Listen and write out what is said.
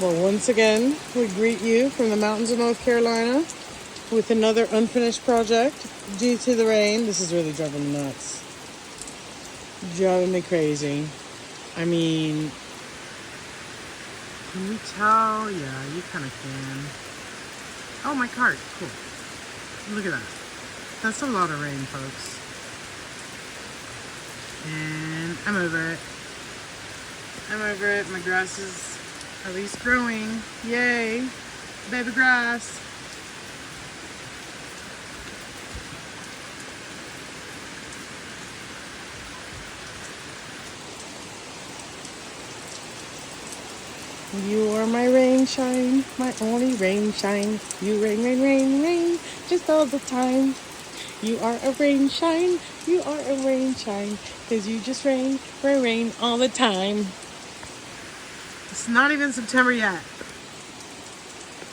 Well, once again, we greet you from the mountains of North Carolina with another unfinished project due to the rain. This is really driving me nuts. Driving me crazy. I mean, can you tell? Yeah, you kind of can. Oh, my cart. Cool. Look at that. That's a lot of rain, folks. And I'm over it. I'm over it. My grass is at least growing. Yay. Baby grass. You are my rain shine, my only rain shine. You rain, rain, rain, rain, just all the time. You are a rain shine, you are a rain shine, 'cause you just rain, rain, rain all the time. It's not even September yet.